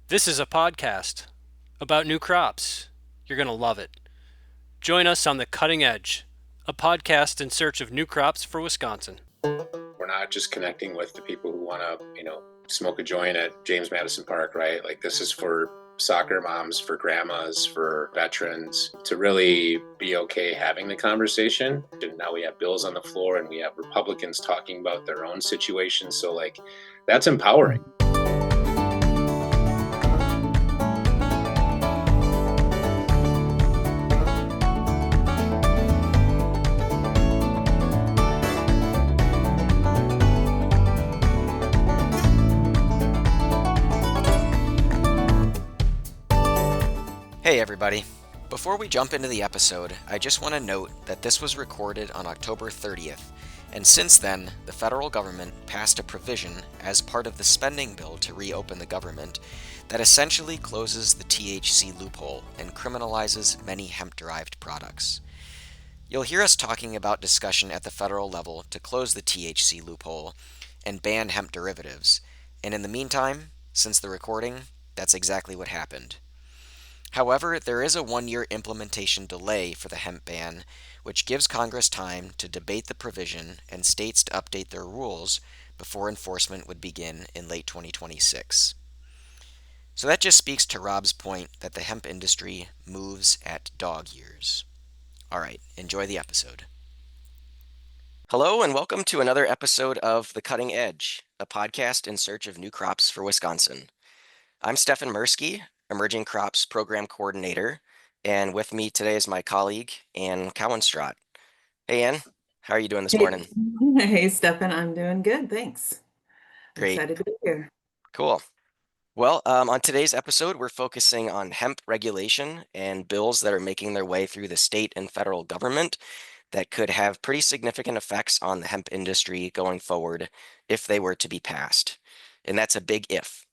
This is a podcast about new crops. You're going to love it. Join us on The Cutting Edge, a podcast in search of new crops for Wisconsin. We're not just connecting with the people who want to, smoke a joint at James Madison Park, right? Like this is for soccer moms, for grandmas, for veterans to really be okay having the conversation. And now we have bills on the floor and we have Republicans talking about their own situations. So like that's empowering. Hey everybody. Before we jump into the episode, I just want to note that this was recorded on October 30th, and since then, the federal government passed a provision as part of the spending bill to reopen the government that essentially closes the THC loophole and criminalizes many hemp-derived products. You'll hear us talking about discussion at the federal level to close the THC loophole and ban hemp derivatives, and in the meantime, since the recording, that's exactly what happened. However, there is a 1-year implementation delay for the hemp ban, which gives Congress time to debate the provision and states to update their rules before enforcement would begin in late 2026. So that just speaks to Rob's point that the hemp industry moves at dog years. All right, enjoy the episode. Hello, and welcome to another episode of The Cutting Edge, a podcast in search of new crops for Wisconsin. I'm Stefan Mirsky, Emerging Crops Program Coordinator, and with me today is my colleague, Ann Cowenstraat. Hey, Ann, how are you doing this Hey, morning? hey, Stefan, I'm doing good, thanks. Great, Excited to be here. cool. Well, on today's episode, we're focusing on hemp regulation and bills that are making their way through the state and federal government that could have pretty significant effects on the hemp industry going forward if they were to be passed. And that's a big if.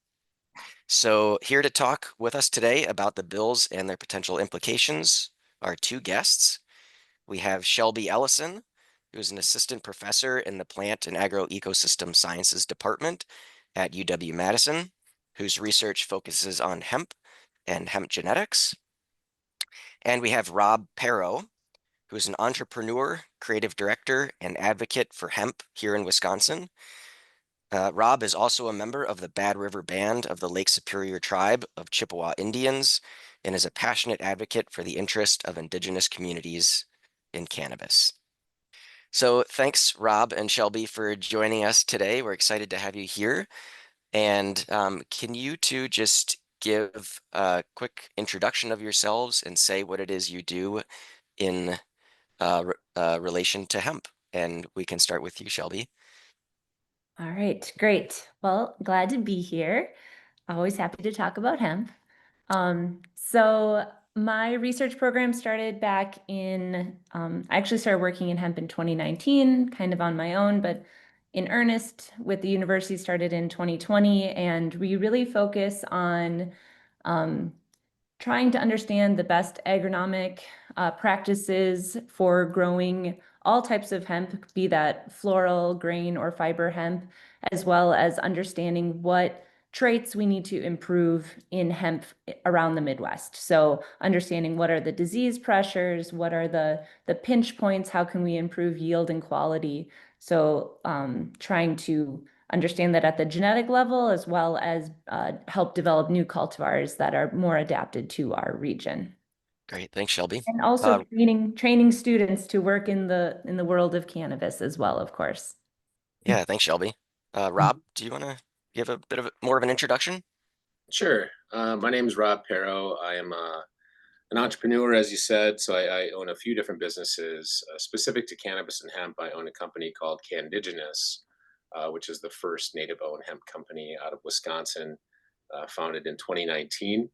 So, here to talk with us today about the bills and their potential implications are two guests. We have Shelby Ellison, who's an assistant professor in the Plant and Agroecosystem Sciences Department at UW-Madison, whose research focuses on hemp and hemp genetics. And we have Rob Pero, who's an entrepreneur, creative director, and advocate for hemp here in Wisconsin. Rob is also a member of the Bad River Band of the Lake Superior Tribe of Chippewa Indians and is a passionate advocate for the interest of Indigenous communities in cannabis. So thanks, Rob and Shelby, for joining us today. We're excited to have you here. And can you two just give a quick introduction of yourselves and say what it is you do in relation to hemp? And we can start with you, Shelby. All right, great. Well, glad to be here. Always happy to talk about hemp. So my research program started back in, I actually started working in hemp in 2019, kind of on my own, but in earnest with the university started in 2020. And we really focus on trying to understand the best agronomic practices for growing all types of hemp, be that floral, grain, or fiber hemp, as well as understanding what traits we need to improve in hemp around the Midwest. So understanding what are the disease pressures, what are the pinch points, how can we improve yield and quality. So trying to understand that at the genetic level, as well as help develop new cultivars that are more adapted to our region. Great, thanks, Shelby. And also training students to work in the world of cannabis as well, of course. Yeah, thanks, Shelby. Rob, do you want to give a bit of more of an introduction? Sure. My name is Rob Pero. I am an entrepreneur, as you said. So I own a few different businesses specific to cannabis and hemp. I own a company called Canndigenous, which is the first native-owned hemp company out of Wisconsin, founded in 2019.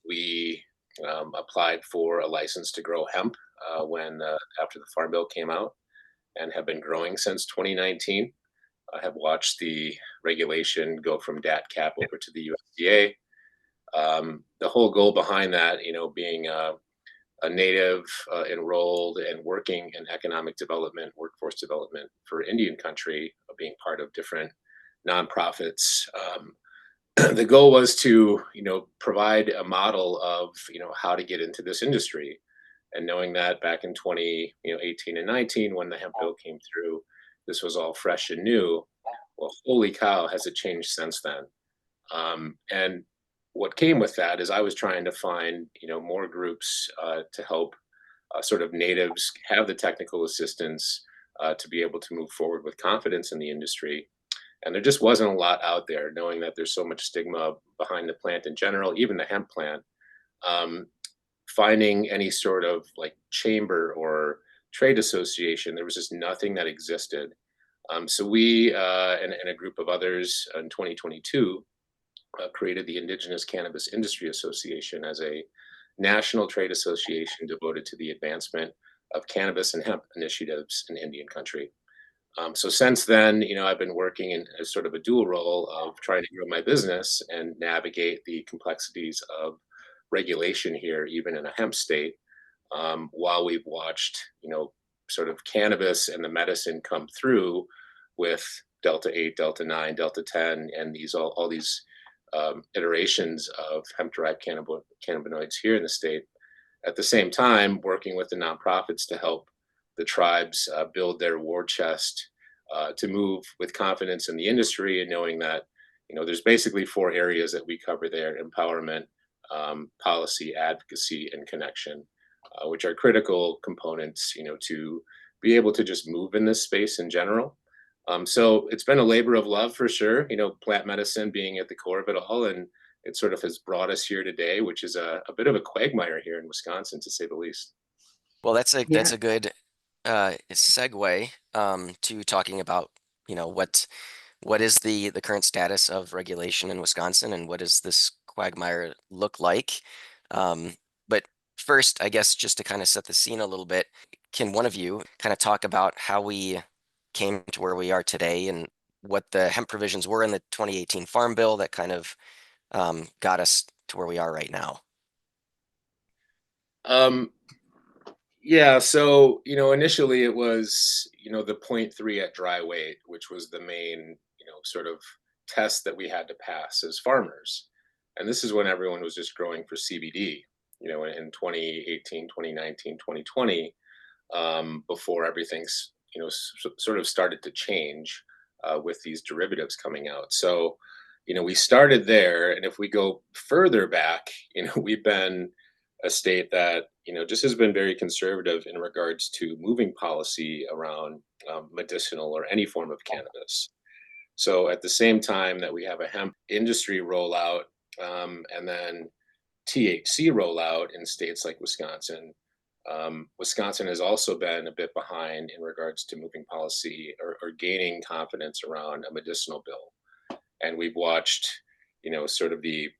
We applied for a license to grow hemp when after the Farm Bill came out, and have been growing since 2019. I have watched the regulation go from DAT cap over to the USDA. The whole goal behind that, being a native enrolled and working in economic development, workforce development for Indian country, being part of different nonprofits, the goal was to, provide a model of, how to get into this industry. And knowing that back in 2018 and 19, when the hemp bill came through, this was all fresh and new. Well, holy cow, has it changed since then? And what came with that is I was trying to find, more groups to help sort of natives have the technical assistance to be able to move forward with confidence in the industry. And there just wasn't a lot out there, knowing that there's so much stigma behind the plant in general, even the hemp plant. Um, Finding any sort of like chamber or trade association, there was just nothing that existed. So we and a group of others in 2022 created the Indigenous Cannabis Industry Association as a national trade association devoted to the advancement of cannabis and hemp initiatives in Indian country. So since then, I've been working in a sort of a dual role of trying to grow my business and navigate the complexities of regulation here, even in a hemp state, while we've watched, sort of cannabis and the medicine come through with Delta 8, Delta 9, Delta 10, and all these iterations of hemp-derived cannabinoids here in the state. At the same time, working with the nonprofits to help the tribes build their war chest to move with confidence in the industry, and knowing that there's basically four areas that we cover there: empowerment, policy, advocacy, and connection, which are critical components to be able to just move in this space in general. So it's been a labor of love for sure, plant medicine being at the core of it all. And it sort of has brought us here today, which is a bit of a quagmire here in Wisconsin, to say the least. Well, that's Yeah. a good segue to talking about, what is the current status of regulation in Wisconsin, and what does this quagmire look like? But first, I guess just to kind of set the scene a little bit, can one of you kind of talk about how we came to where we are today, and what the hemp provisions were in the 2018 Farm Bill that kind of got us to where we are right now? Um, yeah, so initially it was the point 0.3 at dry weight, which was the main sort of test that we had to pass as farmers. And this is when everyone was just growing for CBD, in 2018, 2019, 2020, before everything's sort of started to change with these derivatives coming out. So we started there, and if we go further back, we've been a state that just has been very conservative in regards to moving policy around medicinal or any form of cannabis. So at the same time that we have a hemp industry rollout, and then THC rollout in states like Wisconsin, Wisconsin has also been a bit behind in regards to moving policy or gaining confidence around a medicinal bill. And we've watched, sort of the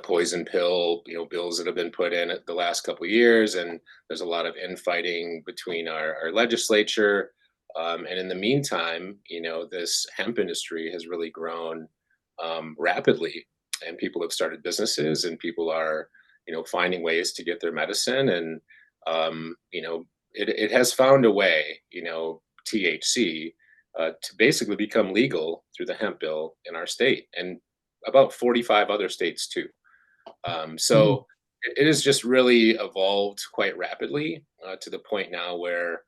poison pill, bills that have been put in the last couple of years, and there's a lot of infighting between our legislature. And in the meantime, this hemp industry has really grown rapidly, and people have started businesses, and people are, finding ways to get their medicine, and it has found a way, THC, to basically become legal through the hemp bill in our state, and about 45 other states too. So it has just really evolved quite rapidly to the point now where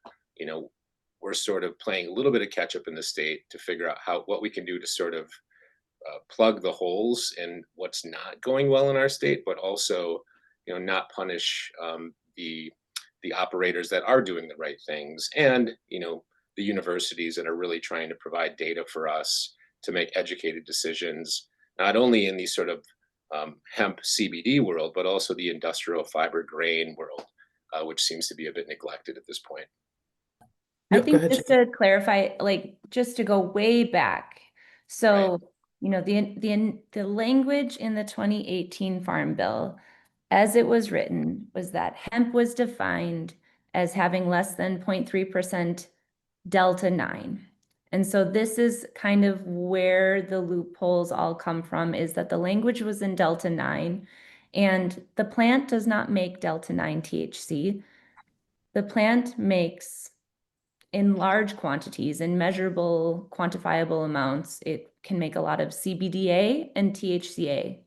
we're sort of playing a little bit of catch up in the state to figure out what we can do to sort of plug the holes in what's not going well in our state, but also not punish the operators that are doing the right things, and the universities that are really trying to provide data for us to make educated decisions, not only in the sort of hemp CBD world, but also the industrial fiber grain world, which seems to be a bit neglected at this point. I Yep, go think ahead, just to clarify, like just to go way back. So, the language in the 2018 Farm Bill, as it was written, was that hemp was defined as having less than 0.3% Delta 9. And so this is kind of where the loopholes all come from, is that the language was in Delta 9, and the plant does not make Delta 9 THC. The plant makes, in large quantities, in measurable, quantifiable amounts, it can make a lot of CBDA and THCA.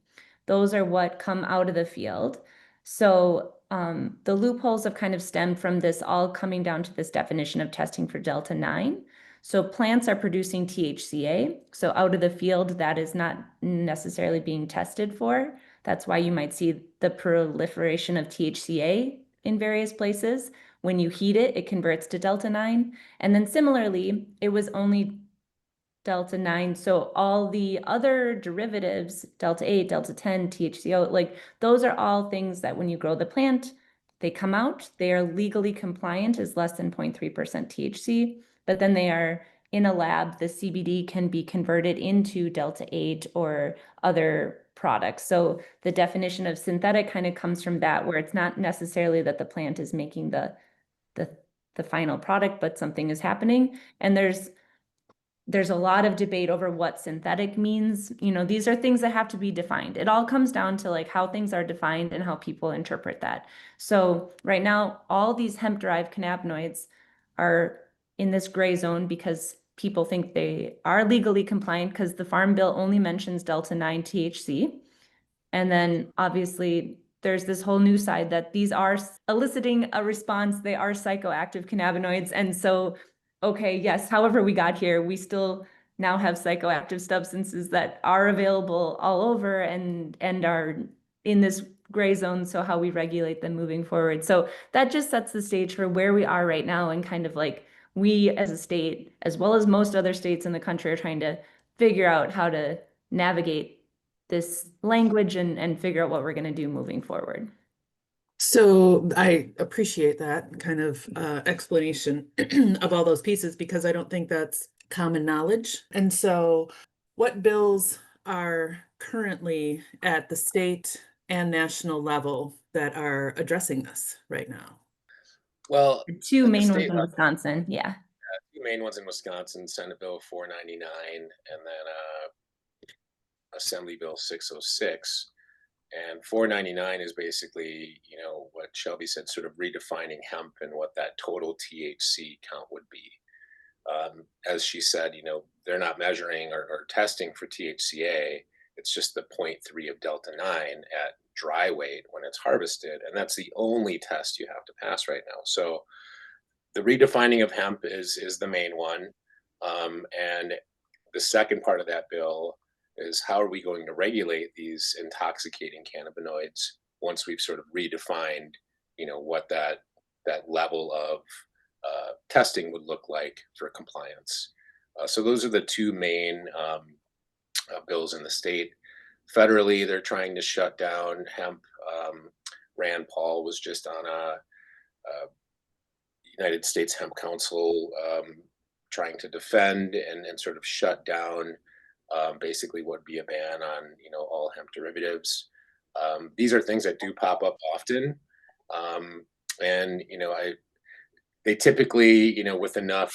Those are what come out of the field. So the loopholes have kind of stemmed from this all coming down to this definition of testing for Delta 9. So plants are producing THCA. So out of the field, that is not necessarily being tested for. That's why you might see the proliferation of THCA in various places. When you heat it, it converts to Delta 9. And then similarly, it was only Delta 9. So all the other derivatives, Delta 8, Delta 10, THCO, like those are all things that when you grow the plant, they come out, they are legally compliant as less than 0.3% THC, but then they are in a lab, the CBD can be converted into Delta 8 or other products. So the definition of synthetic kind of comes from that, where it's not necessarily that the plant is making the final product, but something is happening. And there's a lot of debate over what synthetic means. You know, these are things that have to be defined. It all comes down to like how things are defined and how people interpret that. So right now, all these hemp-derived cannabinoids are in this gray zone because people think they are legally compliant because the Farm Bill only mentions Delta 9 THC. And then obviously there's this whole new side that these are eliciting a response. They are psychoactive cannabinoids. And so, okay, yes, however we got here, we still now have psychoactive substances that are available all over and are in this gray zone. So how we regulate them moving forward. So that just sets the stage for where we are right now, and kind of like we as a state, as well as most other states in the country, are trying to figure out how to navigate this language and figure out what we're going to do moving forward. So I appreciate that kind of explanation of all those pieces, because I don't think that's common knowledge. And so what bills are currently at the state and national level that are addressing this right now? Well, The two at the main ones state in level, Wisconsin, yeah. two main ones in Wisconsin, Senate Bill 499 and then Assembly Bill 606. And 499 is basically, you know, what Shelby said, sort of redefining hemp and what that total THC count would be. As she said, you know, they're not measuring or testing for THCA. It's just the zero point 0.3 of Delta 9 at dry weight when it's harvested. And that's the only test you have to pass right now. So the redefining of hemp is the main one. And the second part of that bill is how are we going to regulate these intoxicating cannabinoids once we've sort of redefined, you know, what that level of testing would look like for compliance. So those are the two main bills in the state. Federally, they're trying to shut down hemp. Rand Paul was just on a United States Hemp Council trying to defend and sort of shut down basically what would be a ban on, you know, all hemp derivatives. These are things that do pop up often, and you know, they typically, you know, with enough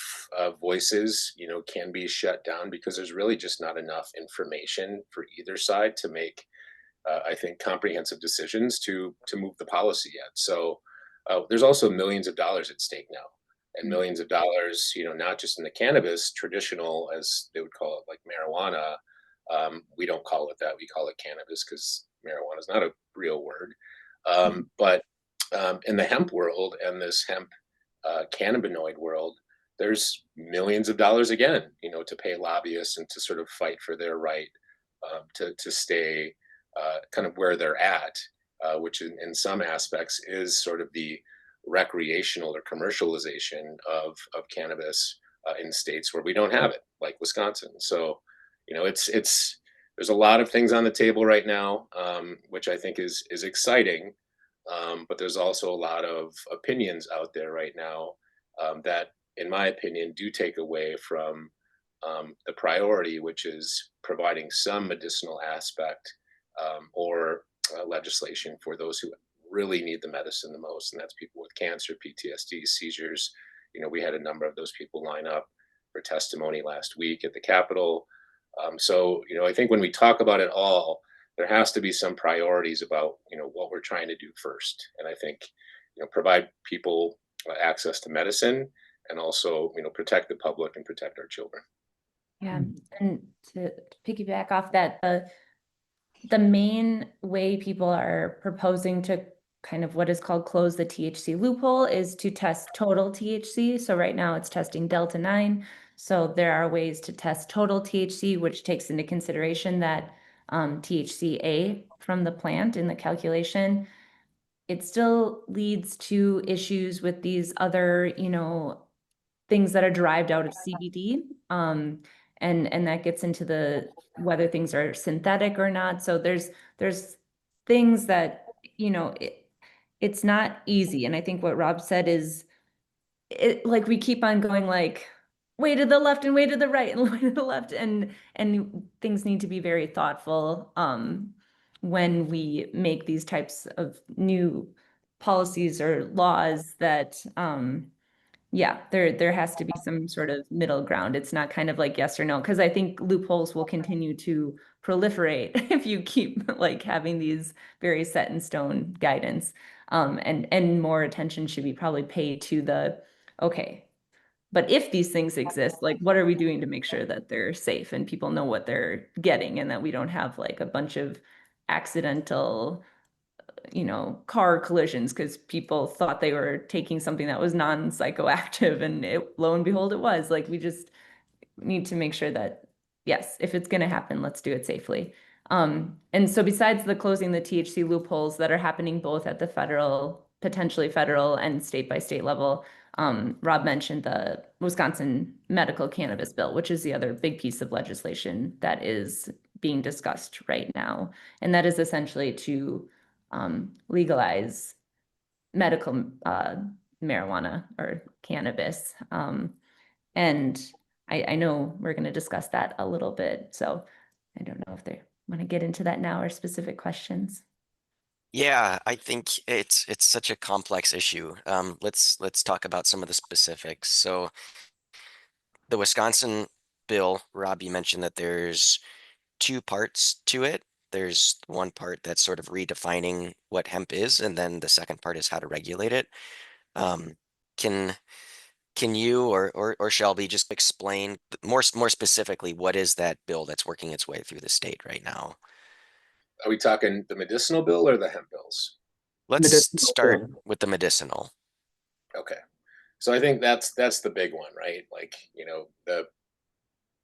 voices, you know, can be shut down because there's really just not enough information for either side to make, I think, comprehensive decisions to move the policy yet. So there's also millions of dollars at stake now, and millions of dollars, you know, not just in the cannabis, traditional, as they would call it, like marijuana. We don't call it that. We call it cannabis because marijuana is not a real word. But in the hemp world and this hemp cannabinoid world, there's millions of dollars again, you know, to pay lobbyists and to sort of fight for their right to stay kind of where they're at, which in some aspects is sort of the recreational or commercialization of cannabis in states where we don't have it, like Wisconsin. So, you know, it's there's a lot of things on the table right now, which I think is exciting. But there's also a lot of opinions out there right now that, in my opinion, do take away from the priority, which is providing some medicinal aspect or legislation for those who really need the medicine the most, and that's people with cancer, PTSD, seizures. You know, we had a number of those people line up for testimony last week at the Capitol. So, you know, I think when we talk about it all, there has to be some priorities about, you know, what we're trying to do first. And I think, you know, provide people access to medicine and also, you know, protect the public and protect our children. Yeah, and to piggyback off that, the main way people are proposing to kind of what is called close the THC loophole is to test total THC. So right now it's testing Delta 9. So there are ways to test total THC, which takes into consideration that THCA from the plant in the calculation. It still leads to issues with these other, things that are derived out of CBD. And that gets into the whether things are synthetic or not. So there's things that, it's not easy. And I think what Rob said is like we keep on going like way to the left and way to the right and way to the left. And things need to be very thoughtful when we make these types of new policies or laws that yeah, there has to be some sort of middle ground. It's not kind of like yes or no, because I think loopholes will continue to proliferate if you keep like having these very set in stone guidance. And more attention should be probably paid to okay, but if these things exist, like what are we doing to make sure that they're safe and people know what they're getting and that we don't have like a bunch of accidental car collisions because people thought they were taking something that was non-psychoactive and lo and behold, it was. Like, we just need to make sure that, yes, if it's going to happen, let's do it safely. And so besides the closing the THC loopholes that are happening both at the potentially federal and state by state level, Rob mentioned the Wisconsin medical cannabis bill, which is the other big piece of legislation that is being discussed right now. And that is essentially to legalize medical marijuana or cannabis. And I know we're going to discuss that a little bit. So I don't know if they want to get into that now or specific questions. Yeah, I think it's such a complex issue. Let's talk about some of the specifics. So the Wisconsin bill, Rob, you mentioned that there's two parts to it. There's one part that's sort of redefining what hemp is, and then the second part is how to regulate it. Um, can can you or Shelby just explain more specifically what is that bill that's working its way through the state right now? Are we talking the medicinal bill or the hemp bills? Let's Medicinal start bill. with the medicinal. Okay. So I think that's the big one, right? Like, the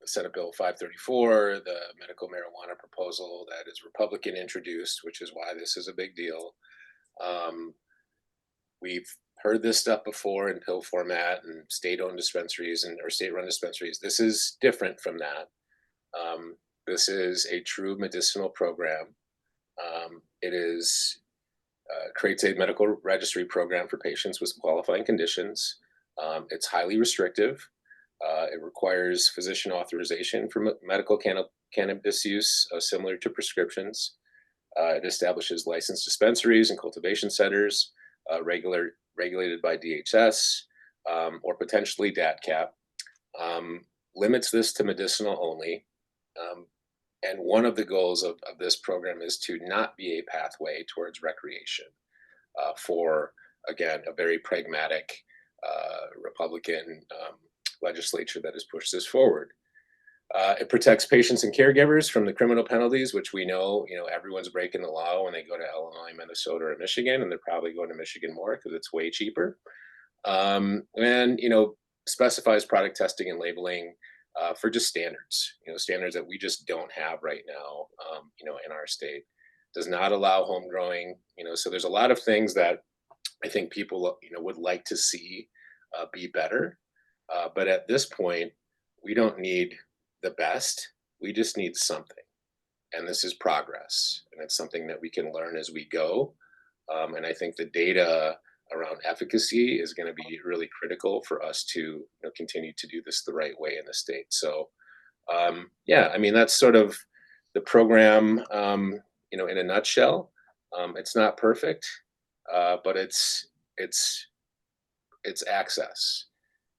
Senate Bill 534, the medical marijuana proposal that is Republican introduced, which is why this is a big deal. We've heard this stuff before in pill format and state-owned dispensaries or state-run dispensaries. This is different from that. This is a true medicinal program. It creates a medical registry program for patients with qualifying conditions. It's highly restrictive. It requires physician authorization for medical cannabis use, similar to prescriptions. It establishes licensed dispensaries and cultivation centers, regulated by DHS or potentially DATCAP. Limits this to medicinal only. And one of the goals of this program is to not be a pathway towards recreation for, again, a very pragmatic Republican legislature that has pushed this forward. It protects patients and caregivers from the criminal penalties, which we know, everyone's breaking the law when they go to Illinois, Minnesota, or Michigan, and they're probably going to Michigan more because it's way cheaper. And, specifies product testing and labeling for just standards, standards that we just don't have right now, in our state. Does not allow home growing, so there's a lot of things that I think people, would like to see be better. But at this point, we don't need the best. We just need something. And this is progress. And it's something that we can learn as we go. And I think the data around efficacy is going to be really critical for us to continue to do this the right way in the state. So, that's sort of the program, in a nutshell. It's not perfect, but it's access.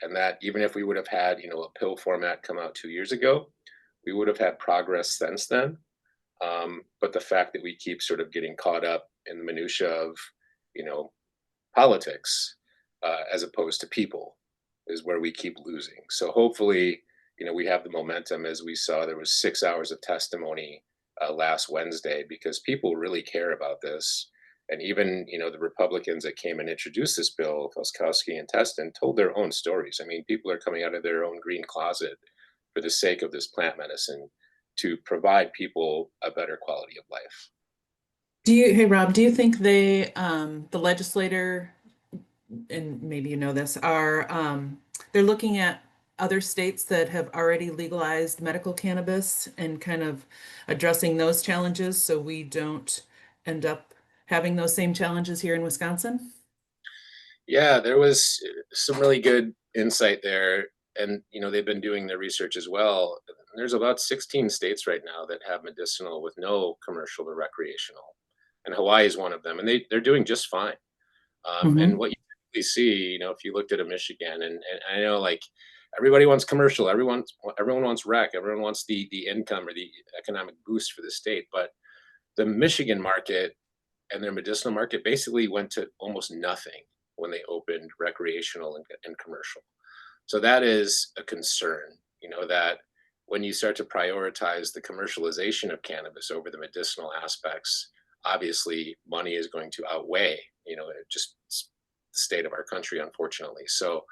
And that even if we would have had, a pill format come out 2 years ago, we would have had progress since then. But the fact that we keep sort of getting caught up in the minutia of, politics as opposed to people is where we keep losing. So hopefully, we have the momentum. As we saw, there was 6 hours of testimony last Wednesday because people really care about this. And even, the Republicans that came and introduced this bill, Felskowski and Teston, told their own stories. I mean, people are coming out of their own green closet for the sake of this plant medicine to provide people a better quality of life. Hey Rob, do you think the legislator, and maybe you know this, they're looking at other states that have already legalized medical cannabis and kind of addressing those challenges so we don't end up having those same challenges here in Wisconsin? Yeah, there was some really good insight there. And, they've been doing their research as well. There's about 16 states right now that have medicinal with no commercial or recreational. And Hawaii is one of them. And they're doing just fine. And Mhm. what you typically see, if you looked at a Michigan, and I know like everybody wants commercial, everyone wants rec, everyone wants the income or the economic boost for the state. But the Michigan market and their medicinal market basically went to almost nothing when they opened recreational and commercial. So that is a concern, that when you start to prioritize the commercialization of cannabis over the medicinal aspects, obviously money is going to outweigh, just the state of our country, unfortunately. So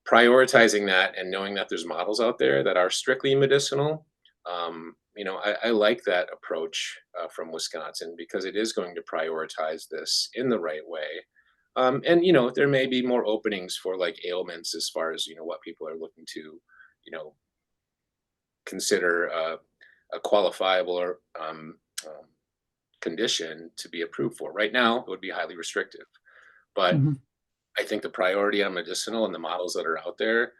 prioritizing that and knowing that there's models out there that are strictly medicinal, I like that approach from Wisconsin because it is going to prioritize this in the right way. And there may be more openings for like ailments as far as what people are looking to, consider a qualifiable or condition to be approved for. Right now, it would be highly restrictive, but Mhm. I think the priority on medicinal and the models that are out there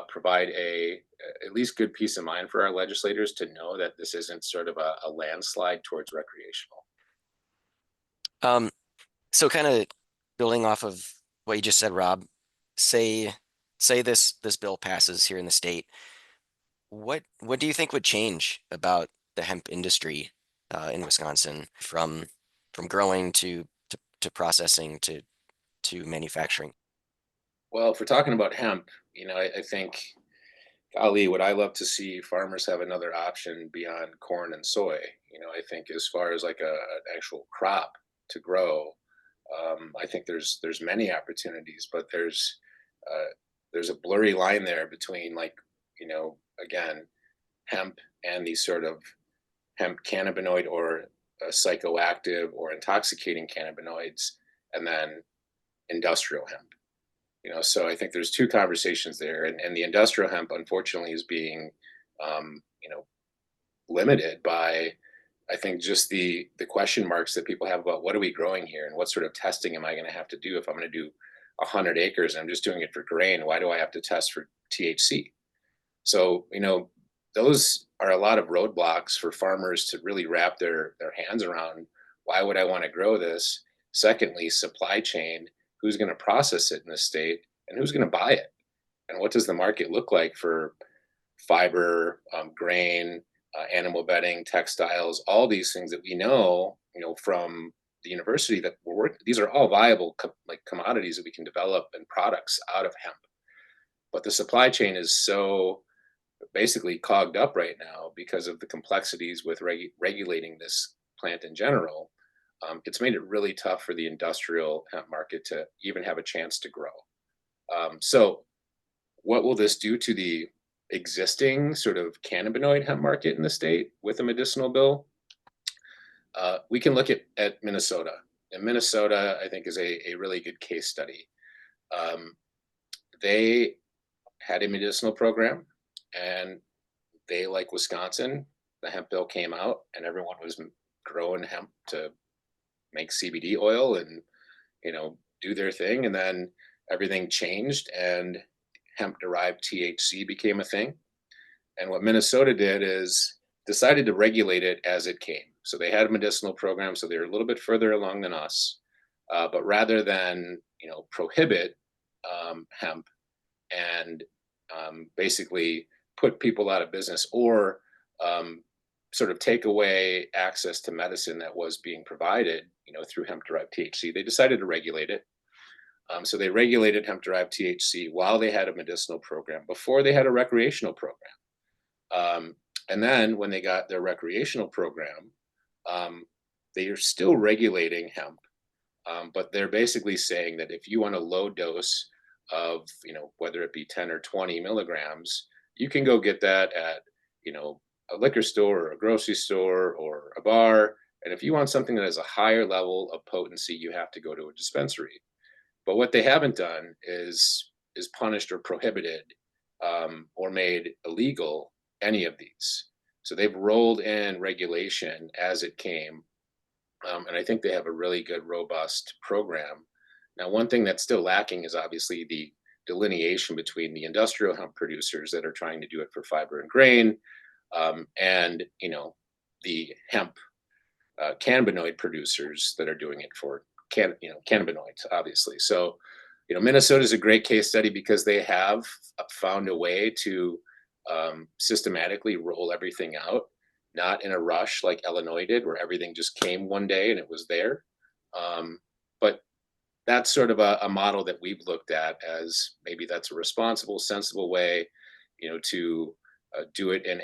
provide at least good peace of mind for our legislators to know that this isn't sort of a landslide towards recreational. Um, so kind of building off of what you just said, Rob, say this bill passes here in the state. What do you think would change about the hemp industry in Wisconsin from growing to processing to manufacturing? Well, if we're talking about hemp, I think, golly, would I love to see farmers have another option beyond corn and soy. I think as far as like an actual crop to grow, I think there's many opportunities, but there's a blurry line there between like, again, hemp and these sort of hemp cannabinoid or psychoactive or intoxicating cannabinoids, and then industrial hemp. So I think there's two conversations there, and the industrial hemp, unfortunately, is being, um, you know, limited by, I think, just the question marks that people have about what are we growing here and what sort of testing am I going to have to do if I'm going to do 100 acres and I'm just doing it for grain. Why do I have to test for THC? So those are a lot of roadblocks for farmers to really wrap their hands around. Why would I want to grow this? Secondly, supply chain. Who's going to process it in the state, and who's going to buy it? And what does the market look like for fiber, grain, animal bedding, textiles, all these things that we know, from the university that we're working. These are all viable like commodities that we can develop and products out of hemp. But the supply chain is so basically clogged up right now because of the complexities with regulating this plant in general. It's made it really tough for the industrial hemp market to even have a chance to grow. So, what will this do to the existing sort of cannabinoid hemp market in the state with a medicinal bill? We can look at Minnesota. And Minnesota, I think, is a really good case study. Um, they had a medicinal program, and they, like Wisconsin, the hemp bill came out, and everyone was growing hemp to make CBD oil and do their thing. And then everything changed, and hemp derived THC became a thing. And what Minnesota did is decided to regulate it as it came. So they had a medicinal program, so they're a little bit further along than us. But rather than prohibit hemp and basically put people out of business or sort of take away access to medicine that was being provided, through hemp derived THC, they decided to regulate it. So they regulated hemp-derived THC while they had a medicinal program, before they had a recreational program. And then when they got their recreational program, they are still regulating hemp, but they're basically saying that if you want a low dose of, whether it be 10 or 20 milligrams, you can go get that at, a liquor store or a grocery store or a bar. And if you want something that has a higher level of potency, you have to go to a dispensary. But what they haven't done is punished or prohibited, or made illegal any of these. So they've rolled in regulation as it came, and I think they have a really good, robust program. Now, one thing that's still lacking is obviously the delineation between the industrial hemp producers that are trying to do it for fiber and grain, and the hemp cannabinoid producers that are doing it for cannabinoids, obviously. So, Minnesota is a great case study because they have found a way to systematically roll everything out, not in a rush like Illinois did, where everything just came one day and it was there. But that's sort of a model that we've looked at as maybe that's a responsible, sensible way, to do it in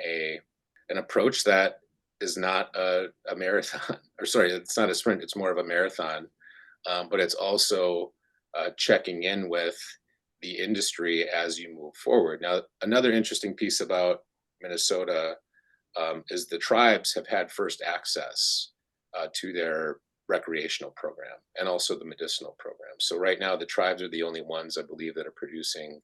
an approach that is not a marathon, or sorry, it's not a sprint, it's more of a marathon. But it's also checking in with the industry as you move forward. Now, another interesting piece about Minnesota is the tribes have had first access to their recreational program and also the medicinal program. So right now, the tribes are the only ones, I believe, that are producing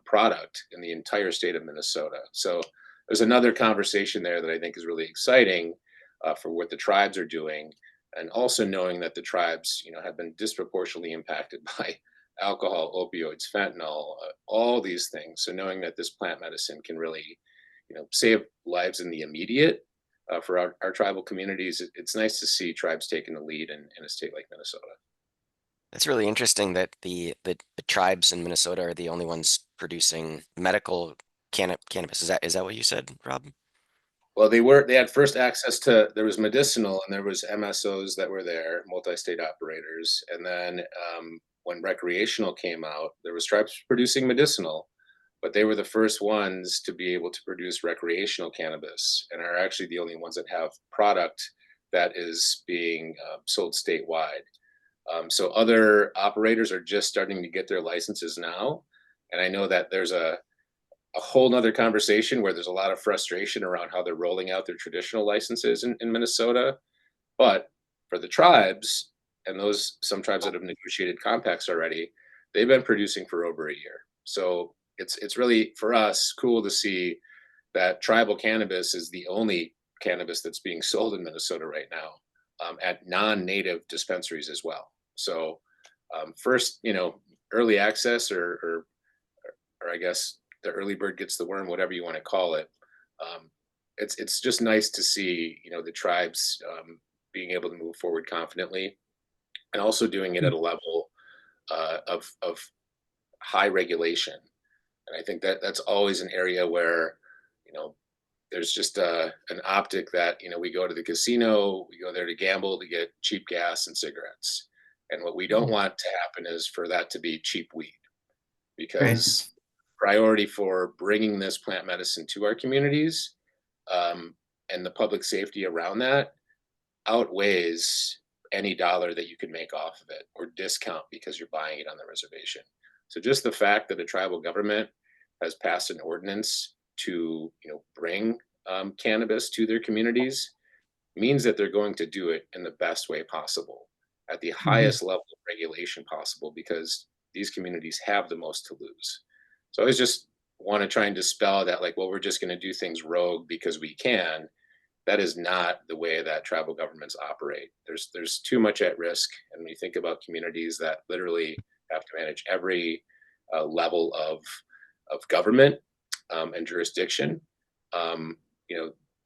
product in the entire state of Minnesota. So there's another conversation there that I think is really exciting for what the tribes are doing, and also knowing that the tribes, have been disproportionately impacted by alcohol, opioids, fentanyl, all these things. So knowing that this plant medicine can really, save lives in the immediate for our tribal communities, it's nice to see tribes taking the lead in a state like Minnesota. That's really interesting that the tribes in Minnesota are the only ones producing medical cannabis. Is that what you said, Rob? Well, they had first access to, there was medicinal and there was MSOs that were there, multi-state operators. And then when recreational came out, there was tribes producing medicinal, but they were the first ones to be able to produce recreational cannabis and are actually the only ones that have product that is being sold statewide. So other operators are just starting to get their licenses now. And I know that there's a whole nother conversation where there's a lot of frustration around how they're rolling out their traditional licenses in Minnesota. But for the tribes, and some tribes that have negotiated compacts already, they've been producing for over a year. So it's really, for us, cool to see that tribal cannabis is the only cannabis that's being sold in Minnesota right now, at non-native dispensaries as well. So first, early access, or I guess the early bird gets the worm, whatever you want to call it. It's just nice to see, the tribes being able to move forward confidently, and also doing it at a level of high regulation. And I think that that's always an area where, there's just an optic that, we go to the casino, we go there to gamble, to get cheap gas and cigarettes. And what we don't want to happen is for that to be cheap weed, because priority for bringing this plant medicine to our communities, and the public safety around that outweighs any dollar that you can make off of it or discount because you're buying it on the reservation. So just the fact that a tribal government has passed an ordinance to, bring cannabis to their communities means that they're going to do it in the best way possible, at the highest level of regulation possible, because these communities have the most to lose. So I always just want to try and dispel that, like, well, we're just going to do things rogue because we can. That is not the way that tribal governments operate. There's too much at risk. And when you think about communities that literally have to manage every level of government and jurisdiction,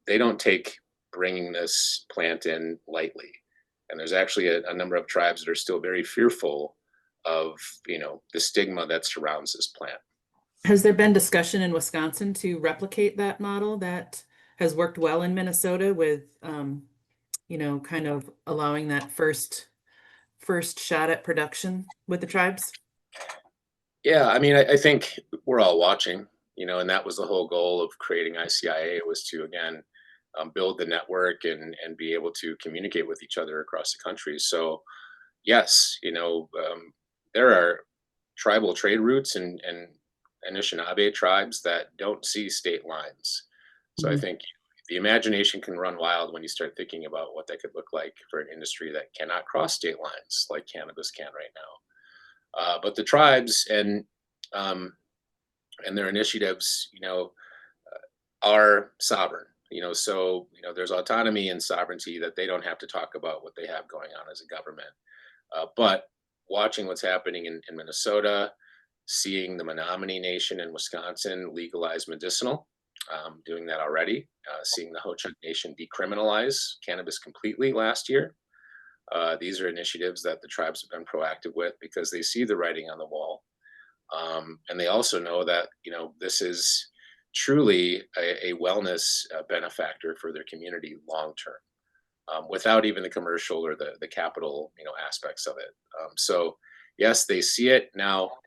they don't take bringing this plant in lightly. And there's actually a number of tribes that are still very fearful of, the stigma that surrounds this plant. Has there been discussion in Wisconsin to replicate that model that has worked well in Minnesota with, kind of allowing that first first shot at production with the tribes? Yeah, I mean, I think we're all watching, and that was the whole goal of creating ICIA, was to, again, build the network and be able to communicate with each other across the country. So yes, there are tribal trade routes and Anishinaabe tribes that don't see state lines. So I Mhm. think the imagination can run wild when you start thinking about what that could look like for an industry that cannot cross state lines like cannabis can right now. But the tribes um, and their initiatives, are sovereign. So there's autonomy and sovereignty that they don't have to talk about what they have going on as a government. But watching what's happening in Minnesota, seeing the Menominee Nation in Wisconsin legalize medicinal, doing that already, seeing the Ho-Chunk Nation decriminalize cannabis completely last year. These are initiatives that the tribes have been proactive with because they see the writing on the wall. And they also know that, this is truly a wellness benefactor for their community long term, without even the commercial or the capital, aspects of it. So yes, they see it now.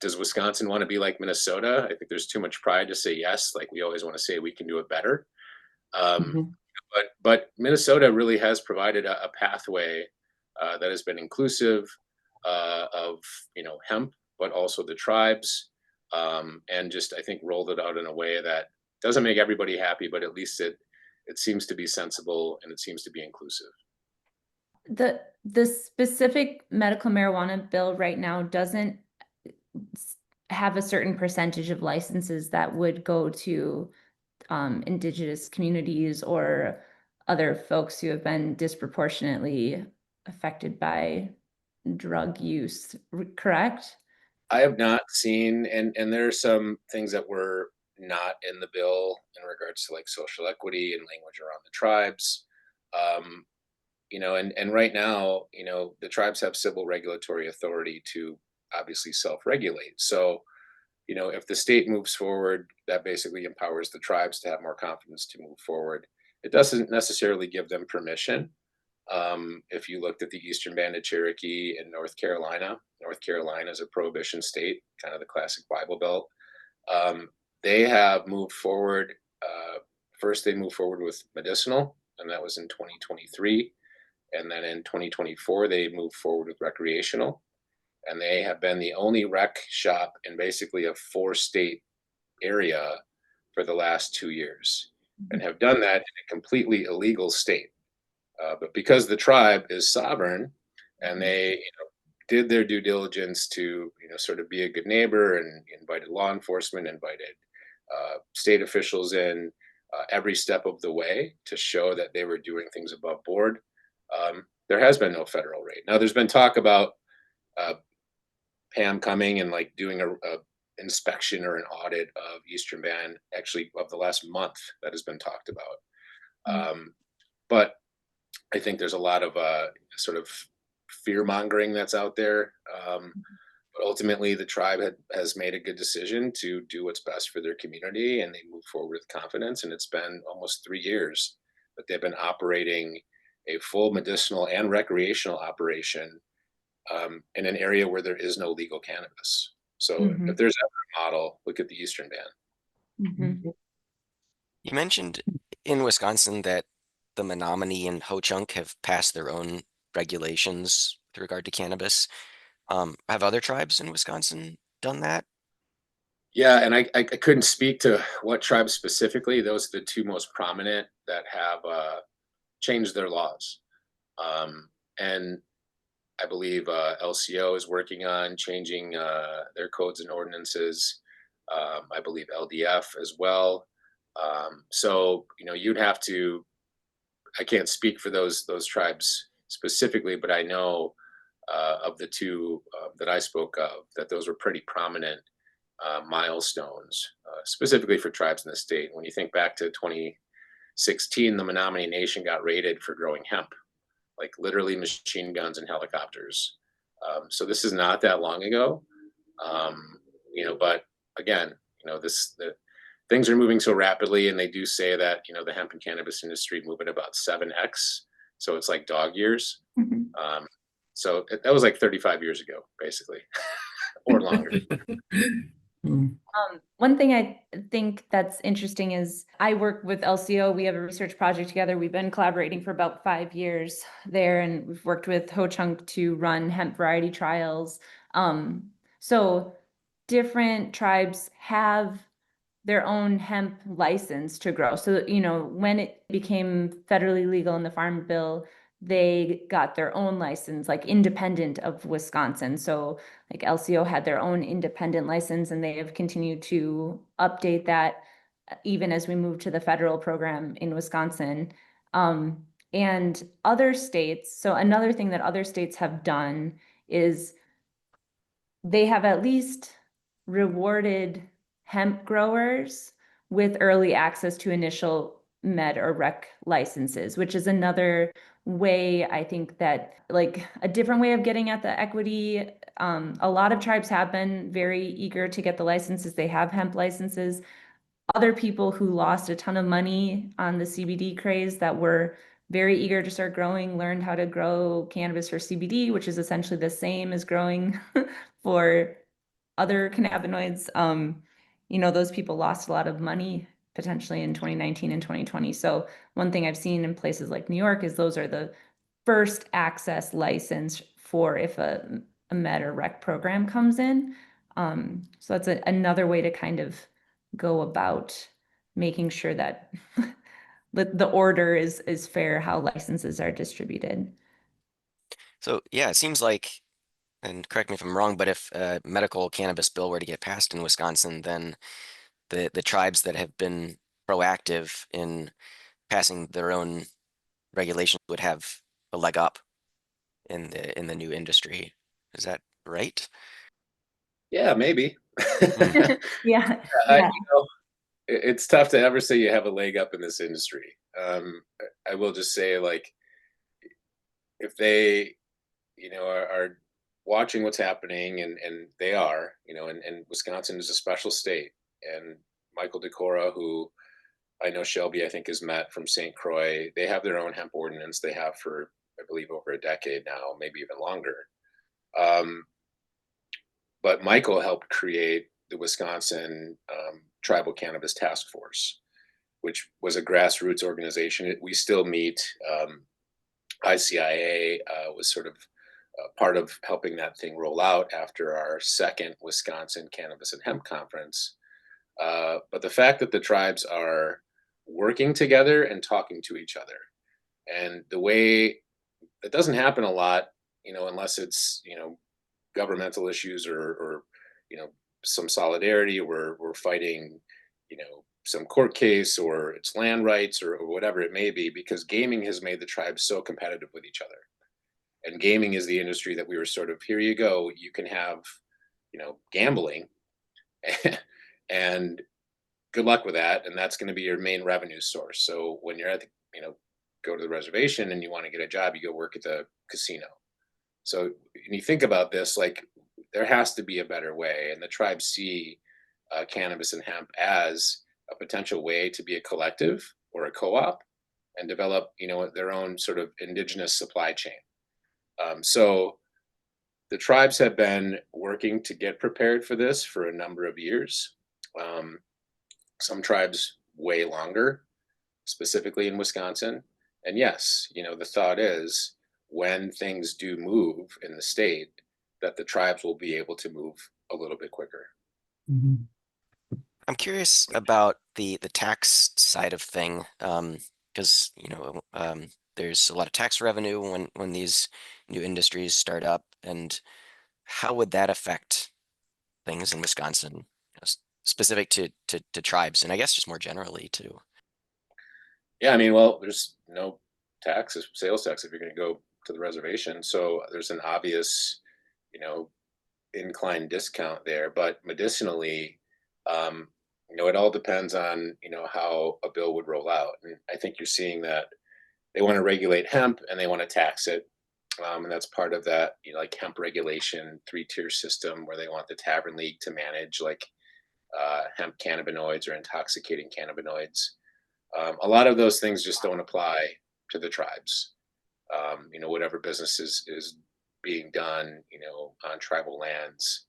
Does Wisconsin want to be like Minnesota? I think there's too much pride to say yes. Like, we always want to say we can do it better. Um, Mhm. but Minnesota really has provided a pathway that has been inclusive of hemp, but also the tribes, and just, I think, rolled it out in a way that doesn't make everybody happy, but at least it seems to be sensible and it seems to be inclusive. The specific medical marijuana bill right now doesn't have a certain percentage of licenses that would go to Indigenous communities or other folks who have been disproportionately affected by drug use, correct? I have not seen, and there are some things that were not in the bill in regards to, like, social equity and language around the tribes. Um, and right now, the tribes have civil regulatory authority to obviously self-regulate. So, if the state moves forward, that basically empowers the tribes to have more confidence to move forward. It doesn't necessarily give them permission. If you looked at the Eastern Band of Cherokee in North Carolina is a prohibition state, kind of the classic Bible Belt. Um, they have moved forward. First, they moved forward with medicinal, and that was in 2023. And then in 2024, they moved forward with recreational. And they have been the only rec shop in basically a 4-state area for the last 2 years, and have done that in a completely illegal state. But because the tribe is sovereign and they did their due diligence to sort of be a good neighbor and invited law enforcement, invited state officials in every step of the way to show that they were doing things above board, there has been no federal raid. Now, there's been talk about uh, Pam coming and, like, doing a inspection or an audit of Eastern Band, actually of the last month, that has been talked about. But I think there's a lot of sort of fear mongering that's out there. But ultimately, the tribe has made a good decision to do what's best for their community, and they move forward with confidence. And it's been almost 3 years that they've been operating a full medicinal and recreational operation, in an area where there is no legal cannabis. So if there's ever a model, look at the Eastern Band. Mhm. You mentioned in Wisconsin that the Menominee and Ho-Chunk have passed their own regulations with regard to cannabis. Have other tribes in Wisconsin done that? Yeah, and I couldn't speak to what tribes specifically. Those are the two most prominent that have changed their laws. And I believe LCO is working on changing their codes and ordinances. I believe LDF as well. So you'd have to. I can't speak for those tribes specifically, but I know of the two that I spoke of, that those were pretty prominent milestones, specifically for tribes in the state. When you think back to 2016, the Menominee Nation got raided for growing hemp, like literally machine guns and helicopters. So this is not that long ago. But again, the things are moving so rapidly, and they do say that the hemp and cannabis industry move at about 7x. So it's like dog years. Mhm. So that was like 35 years ago, basically, or longer. One thing I think that's interesting is I work with LCO. We have a research project together. We've been collaborating for about 5 years there, and we've worked with Ho Chunk to run hemp variety trials. So different tribes have their own hemp license to grow. So, when it became federally legal in the Farm Bill, they got their own license, like independent of Wisconsin. So like LCO had their own independent license, and they have continued to update that even as we move to the federal program in Wisconsin. And other states, so another thing that other states have done is they have at least rewarded hemp growers with early access to initial med or rec licenses, which is another way I think that like a different way of getting at the equity. A lot of tribes have been very eager to get the licenses. They have hemp licenses. Other people who lost a ton of money on the CBD craze that were very eager to start growing, learned how to grow cannabis for CBD, which is essentially the same as growing for other cannabinoids. Those people lost a lot of money potentially in 2019 and 2020. So one thing I've seen in places like New York is those are the first access license for if a med or rec program comes in. So that's another way to kind of go about making sure that the order is fair, how licenses are distributed. So yeah, it seems like, and correct me if I'm wrong, but if a medical cannabis bill were to get passed in Wisconsin, then the tribes that have been proactive in passing their own regulations would have a leg up in the new industry. Is that right? Yeah, maybe. Yeah. I, it's tough to ever say you have a leg up in this industry. I will just say, like, if they, are watching what's happening, and they are, and Wisconsin is a special state, and Michael Decora, who I know Shelby, I think, has met from St. Croix, they have their own hemp ordinance. They have for, I believe, over a decade now, maybe even longer. But Michael helped create the Wisconsin Tribal Cannabis Task Force, which was a grassroots organization. We still meet. ICIA was sort of part of helping that thing roll out after our second Wisconsin Cannabis and Hemp Conference. But the fact that the tribes are working together and talking to each other, and the way it doesn't happen a lot, unless it's, governmental issues or some solidarity, we're fighting, some court case, or it's land rights, or whatever it may be, because gaming has made the tribes so competitive with each other. And gaming is the industry that we were sort of, here you go, you can have, gambling and good luck with that. And that's going to be your main revenue source. So when you're at the, go to the reservation and you want to get a job, you go work at the casino. So when you think about this, like, there has to be a better way. And the tribes see cannabis and hemp as a potential way to be a collective or a co-op and develop, their own sort of indigenous supply chain. So the tribes have been working to get prepared for this for a number of years. Some tribes way longer, specifically in Wisconsin. And yes, the thought is when things do move in the state, that the tribes will be able to move a little bit quicker. Mhm. I'm curious about the tax side of thing, because there's a lot of tax revenue when these new industries start up, and how would that affect things in Wisconsin, specific to tribes, and I guess just more generally too. Yeah, I mean, well, there's no taxes, sales tax, if you're going to go to the reservation. So there's an obvious, incline discount there. But medicinally, it all depends on, how a bill would roll out. And I think you're seeing that they want to regulate hemp and they want to tax it. And that's part of that, like hemp regulation 3-tier system, where they want the Tavern League to manage like hemp cannabinoids or intoxicating cannabinoids. A lot of those things just don't apply to the tribes. Whatever business is being done, on tribal lands,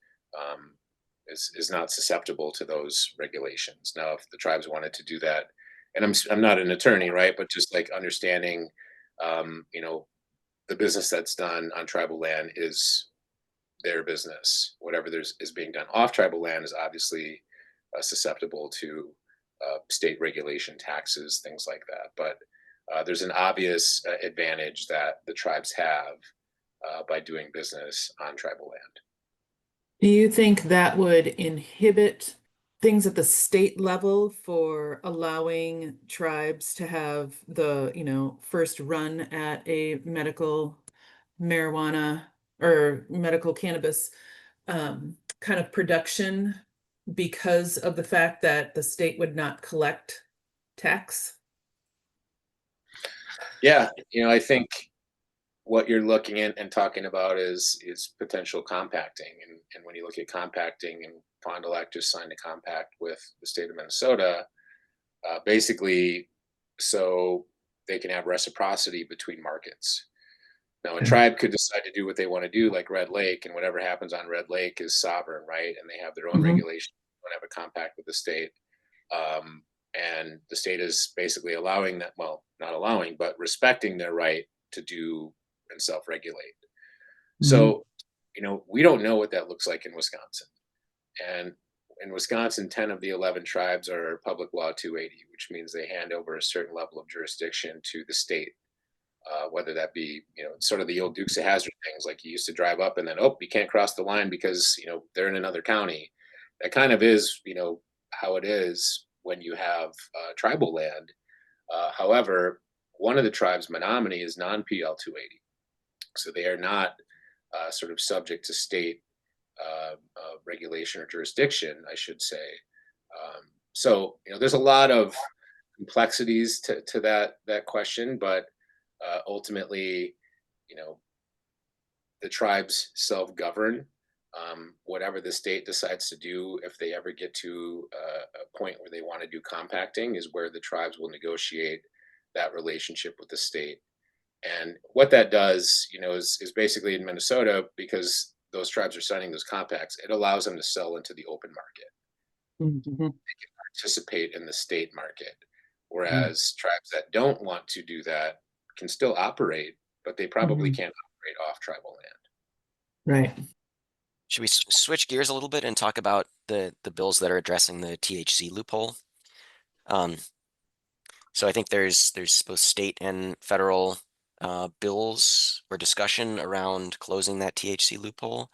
is not susceptible to those regulations. Now, if the tribes wanted to do that, and I'm not an attorney, right? But just like understanding, um, you know, the business that's done on tribal land is their business. Whatever is being done off tribal land is obviously susceptible to state regulation, taxes, things like that. But there's an obvious advantage that the tribes have by doing business on tribal land. Do you think that would inhibit things at the state level for allowing tribes to have the, first run at a medical marijuana or medical cannabis kind of production because of the fact that the state would not collect tax? Yeah, I think what you're looking at and talking about is potential compacting. And when you look at compacting, and Fond du Lac just signed a compact with the state of Minnesota, basically so they can have reciprocity between markets. Now, a tribe could decide to do what they want to do, like Red Lake, and whatever happens on Red Lake is sovereign, right? And they have their own regulations. They don't have a compact with the state. And the state is basically allowing that, well, not allowing, but respecting their right to do and self-regulate. So, we don't know what that looks like in Wisconsin. And in Wisconsin, 10 of the 11 tribes are Public Law 280, which means they hand over a certain level of jurisdiction to the state, whether that be, sort of the old Dukes of Hazzard things, like you used to drive up and then, oh, you can't cross the line because, they're in another county. That kind of is, how it is when you have tribal land. However, one of the tribes, Menominee, is non-PL 280. So they are not sort of subject to state regulation or jurisdiction, I should say. So, there's a lot of complexities to that question, but ultimately, the tribes self-govern. Whatever the state decides to do, if they ever get to a point where they want to do compacting, is where the tribes will negotiate that relationship with the state. And what that does, is basically in Minnesota, because those tribes are signing those compacts, it allows them to sell into the open market. They can participate in the state market. Whereas tribes that don't want to do that can still operate, but they probably can't operate off tribal land. Right. Should we switch gears a little bit and talk about the bills that are addressing the THC loophole? So I think there's both state and federal bills or discussion around closing that THC loophole.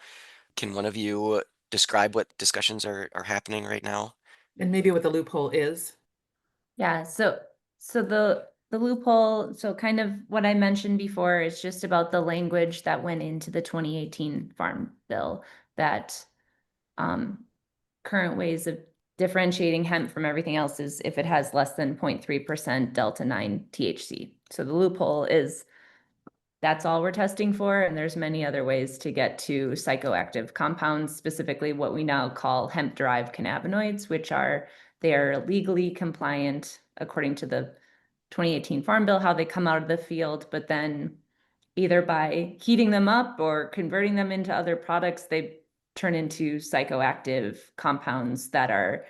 Can one of you describe what discussions are happening right now? And maybe what the loophole is? Yeah, so the loophole, so kind of what I mentioned before is just about the language that went into the 2018 Farm Bill, that current ways of differentiating hemp from everything else is if it has less than 0.3% Delta 9 THC. So the loophole is that's all we're testing for, and there's many other ways to get to psychoactive compounds, specifically what we now call hemp-derived cannabinoids, which they are legally compliant according to the 2018 Farm Bill, how they come out of the field, but then either by heating them up or converting them into other products, they turn into psychoactive compounds that are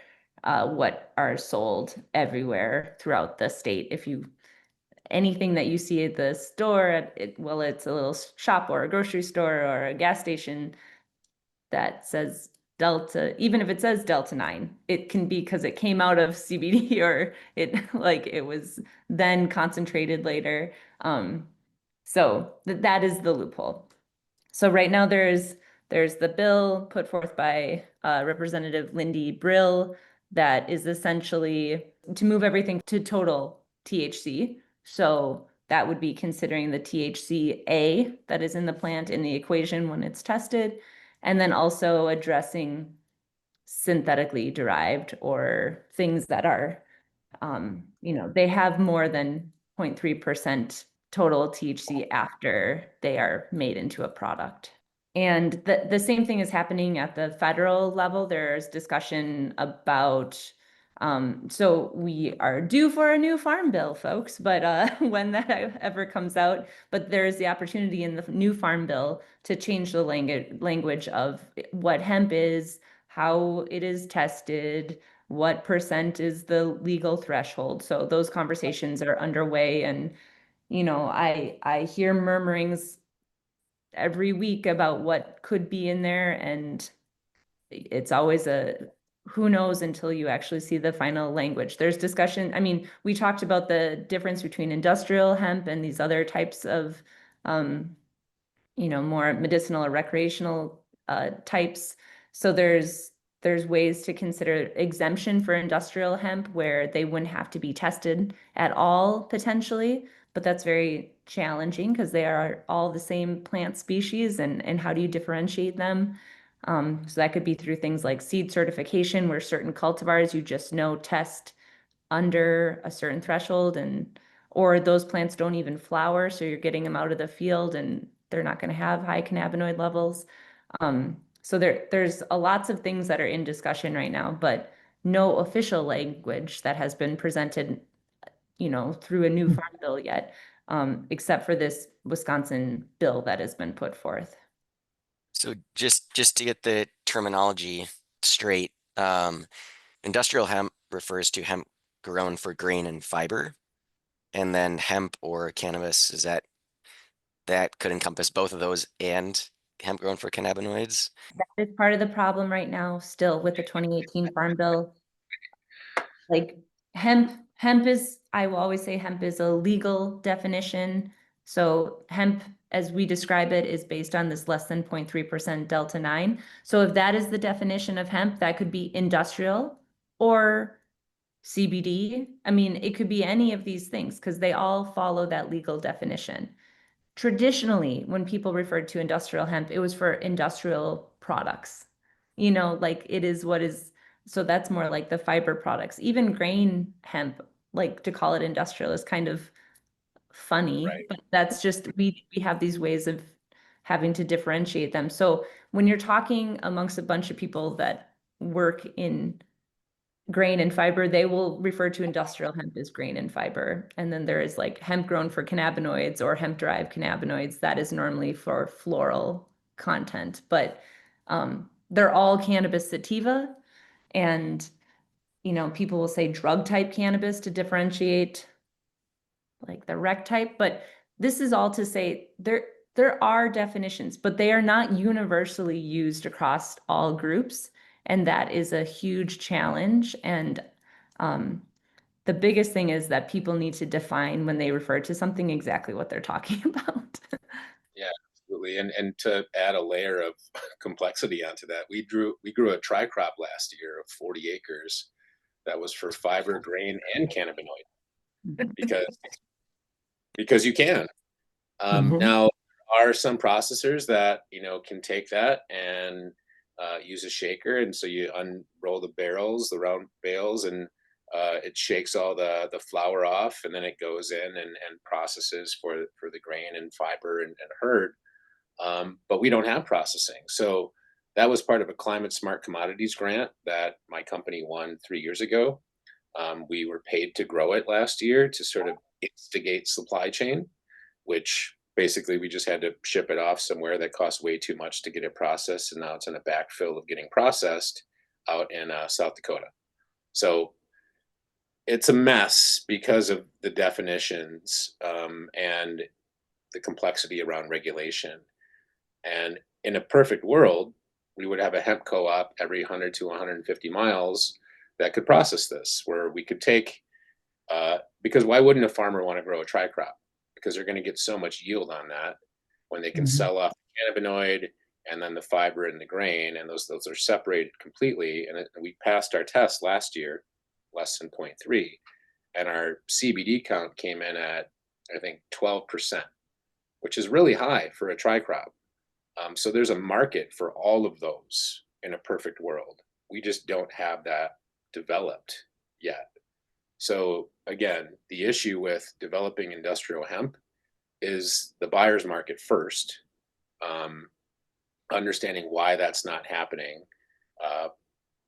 what are sold everywhere throughout the state. Anything that you see at the store, well, it's a little shop or a grocery store or a gas station that says Delta, even if it says Delta 9, it can be because it came out of CBD or it was then concentrated later. So that is the loophole. So right now there's the bill put forth by Representative Lindy Brill that is essentially to move everything to total THC. So that would be considering the THCA that is in the plant in the equation when it's tested, and then also addressing synthetically derived or things that are, they have more than 0.3% total THC after they are made into a product. And the same thing is happening at the federal level. There's discussion about So we are due for a new farm bill, folks, but when that ever comes out, but there is the opportunity in the new farm bill to change the language of what hemp is, how it is tested, what percent is the legal threshold. So those conversations are underway, and I hear murmurings every week about what could be in there, and it's always a who knows until you actually see the final language. There's discussion. I mean, we talked about the difference between industrial hemp and these other types of, more medicinal or recreational types. So there's ways to consider exemption for industrial hemp where they wouldn't have to be tested at all potentially, but that's very challenging because they are all the same plant species, and how do you differentiate them? So that could be through things like seed certification, where certain cultivars you just know test under a certain threshold, or those plants don't even flower, so you're getting them out of the field and they're not going to have high cannabinoid levels. So there's lots of things that are in discussion right now, but no official language that has been presented, through a new farm bill yet, except for this Wisconsin bill that has been put forth. So just to get the terminology straight, industrial hemp refers to hemp grown for grain and fiber, and then hemp or cannabis that could encompass both of those and hemp grown for cannabinoids. That is part of the problem right now, still with the 2018 Farm Bill. Like hemp is, I will always say hemp is a legal definition. So hemp, as we describe it, is based on this less than 0.3% delta 9. So if that is the definition of hemp, that could be industrial or CBD. I mean, it could be any of these things because they all follow that legal definition. Traditionally, when people referred to industrial hemp, it was for industrial products. Like it is what is, so that's more like the fiber products. Even grain hemp, like to call it industrial is kind of funny, Right. but that's just, we have these ways of having to differentiate them. So when you're talking amongst a bunch of people that work in grain and fiber, they will refer to industrial hemp as grain and fiber. And then there is like hemp grown for cannabinoids or hemp derived cannabinoids. That is normally for floral content, but they're all cannabis sativa. And, people will say drug type cannabis to differentiate like the rec type, but this is all to say there are definitions, but they are not universally used across all groups. And that is a huge challenge. And the biggest thing is that people need to define when they refer to something exactly what they're talking about. Yeah, absolutely. And to add a layer of complexity onto that, we grew a tri-crop last year of 40 acres that was for fiber, grain, and cannabinoid because you can. Now, there are some processors that can take that and use a shaker, and so you unroll the round bales, and it shakes all the flour off, and then it goes in and processes for the grain and fiber and herd. But we don't have processing, so that was part of a climate smart commodities grant that my company won 3 years ago. We were paid to grow it last year to sort of instigate supply chain, which basically we just had to ship it off somewhere that cost way too much to get it processed, and now it's in a backfill of getting processed out in South Dakota. So it's a mess because of the definitions and the complexity around regulation. And in a perfect world, we would have a hemp co-op every 100 to 150 miles that could process this, where we could take, because why wouldn't a farmer want to grow a tri-crop? Because they're going to get so much yield on that when they can sell off the cannabinoid and then the fiber and the grain, and those are separated completely. And we passed our test last year, less than 0.3, and our CBD count came in at, I think, 12%, which is really high for a tri-crop. So there's a market for all of those in a perfect world. We just don't have that developed yet. So again, the issue with developing industrial hemp is the buyer's market first, understanding why that's not happening,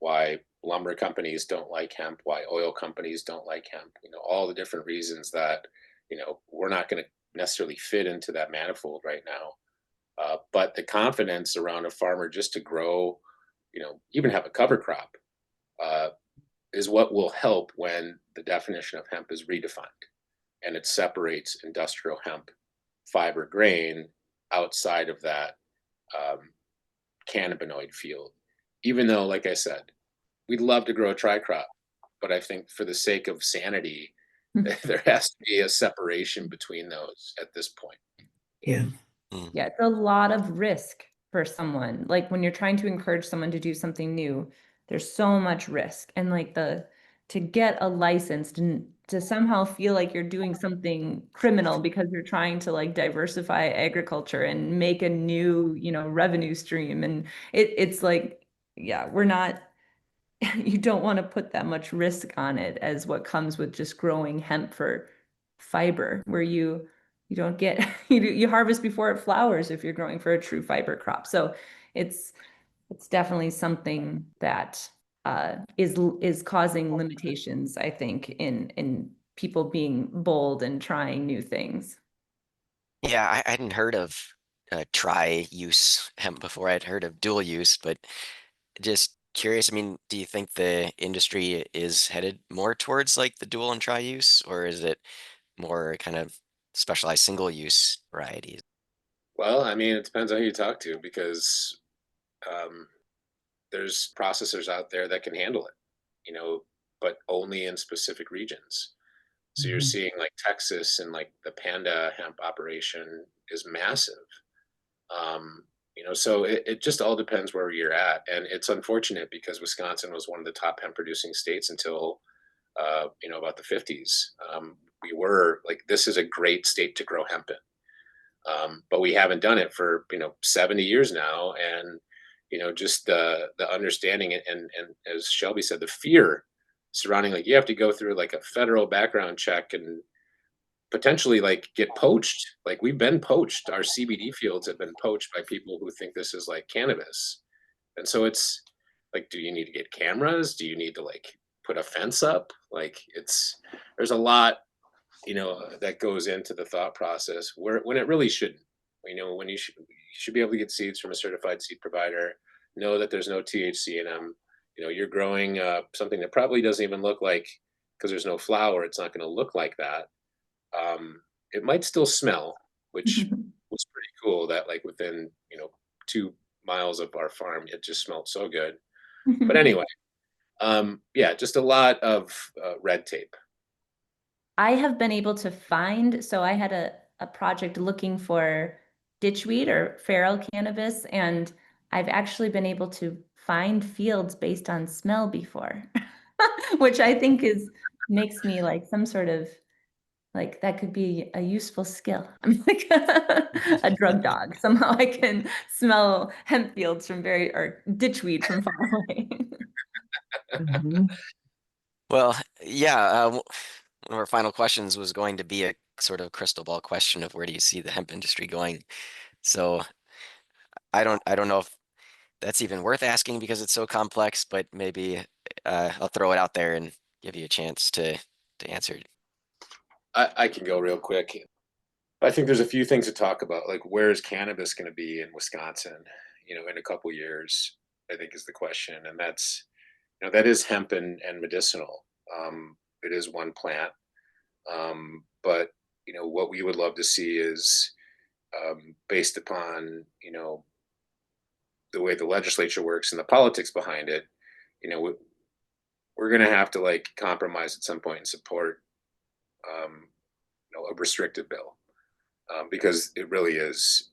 why lumber companies don't like hemp, why oil companies don't like hemp, all the different reasons that, we're not going to necessarily fit into that manifold right now. But the confidence around a farmer just to grow, even have a cover crop, uh, is what will help when the definition of hemp is redefined and it separates industrial hemp fiber grain outside of that um, cannabinoid field. Even though, like I said, we'd love to grow a tricrop, but I think for the sake of sanity, there has to be a separation between those at this point. Yeah. Yeah, it's a lot of risk for someone. Like when you're trying to encourage someone to do something new, there's so much risk. And like to get a license to somehow feel like you're doing something criminal because you're trying to like diversify agriculture and make a new, revenue stream. And it's like, yeah, we're not, you don't want to put that much risk on it as what comes with just growing hemp for fiber, where you don't get you harvest before it flowers if you're growing for a true fiber crop. So it's definitely something that is causing limitations, I think, in people being bold and trying new things. Yeah, I hadn't heard of tri-use hemp before. I'd heard of dual use, but just curious. I mean, do you think the industry is headed more towards like the dual and tri-use, or is it more kind of specialized single-use varieties? Well, I mean, it depends on who you talk to because um, there's processors out there that can handle it, but only in specific regions. So you're Mhm. seeing like Texas and like the Panda hemp operation is massive. So it just all depends where you're at. And it's unfortunate because Wisconsin was one of the top hemp producing states until, about the 50s. We were like, this is a great state to grow hemp in. But we haven't done it for 70 years now, and just the understanding and as Shelby said, the fear surrounding like you have to go through like a federal background check and potentially like get poached. Like we've been poached. Our CBD fields have been poached by people who think this is like cannabis, and so it's like, do you need to get cameras? Do you need to like put a fence up? Like there's a lot that goes into the thought process where when it really shouldn't. When you should be able to get seeds from a certified seed provider, know that there's no THC in them. You're growing something that probably doesn't even look like, because there's no flower, it's not going to look like that. It might still smell, which was pretty cool that like within 2 miles of our farm it just smelled so good. But anyway, yeah, just a lot of red tape. I have been able to find, so I had a project looking for ditchweed or feral cannabis, and I've actually been able to find fields based on smell before, which I think makes me like some sort of like that could be a useful skill. I'm like a drug dog. Somehow I can smell hemp fields or ditchweed from far away. Mhm. Well, yeah, one of our final questions was going to be a sort of crystal ball question of where do you see the hemp industry going? So I don't know if that's even worth asking because it's so complex, but maybe I'll throw it out there and give you a chance to answer it. I can go real quick. I think there's a few things to talk about. Like, where is cannabis going to be in Wisconsin? In a couple years, I think is the question, and that's that is hemp and medicinal. It is one plant, but what we would love to see is based upon the way the legislature works and the politics behind it. We're going to have to like compromise at some point and support a restricted bill, because it really is.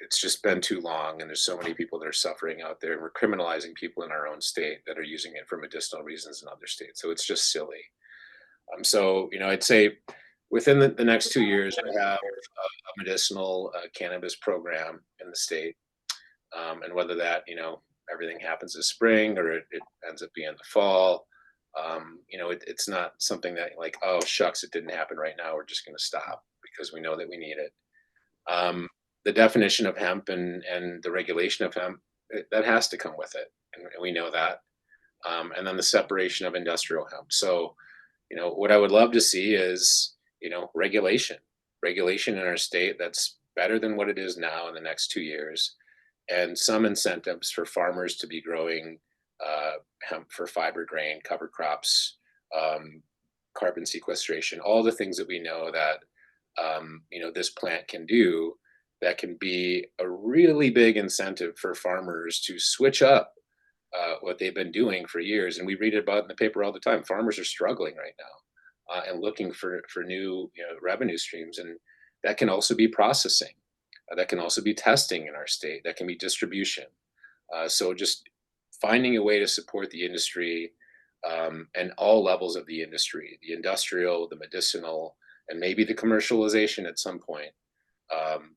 It's just been too long, and there's so many people that are suffering out there, and we're criminalizing people in our own state that are using it for medicinal reasons in other states. So it's just silly. So I'd say within the next 2 years, we have a medicinal cannabis program in the state, and whether that everything happens this spring or it ends up being the fall. It's not something that like, oh shucks, it didn't happen right now, we're just going to stop, because we know that we need it. The definition of hemp and the regulation of hemp, that has to come with it, and we know that. and then the separation of industrial hemp. So, what I would love to see is, regulation in our state that's better than what it is now in the next 2 years, and some incentives for farmers to be growing hemp for fiber grain, cover crops, um, carbon sequestration, all the things that we know that this plant can do, that can be a really big incentive for farmers to switch up what they've been doing for years. And we read about it in the paper all the time. Farmers are struggling right now and looking for new revenue streams, and that can also be processing. That can also be testing in our state. That can be distribution. So just finding a way to support the industry and all levels of the industry, the industrial, the medicinal, and maybe the commercialization at some point.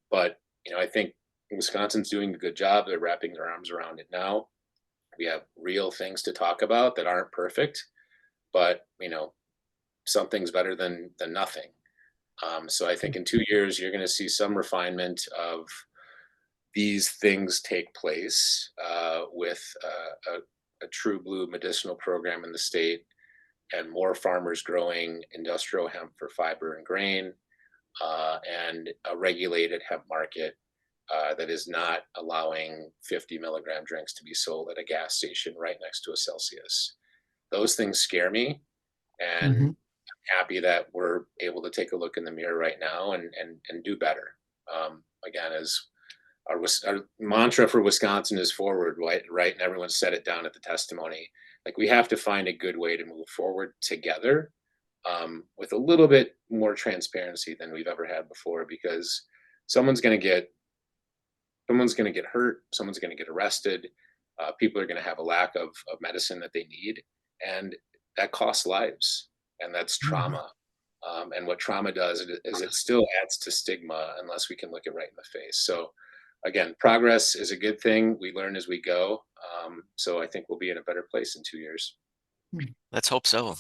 But I think Wisconsin's doing a good job. They're wrapping their arms around it now. We have real things to talk about that aren't perfect, but something's better than nothing. So I think in 2 years you're going to see some refinement of these things take place with a true blue medicinal program in the state, and more farmers growing industrial hemp for fiber and grain, and a regulated hemp market that is not allowing 50 milligram drinks to be sold at a gas station right next to a Celsius. Those things scare me, and Mhm. I'm happy that we're able to take a look in the mirror right now and do better. Again, as our mantra for Wisconsin is forward, right? And everyone set it down at the testimony. Like, we have to find a good way to move forward together, with a little bit more transparency than we've ever had before, because someone's going to get hurt, someone's going to get arrested, people are going to have a lack of medicine that they need, and that costs lives, and that's trauma. And what trauma does is it still adds to stigma unless we can look it right in the face. So again, progress is a good thing. We learn as we go. So I think we'll be in a better place in 2 years. Let's hope so.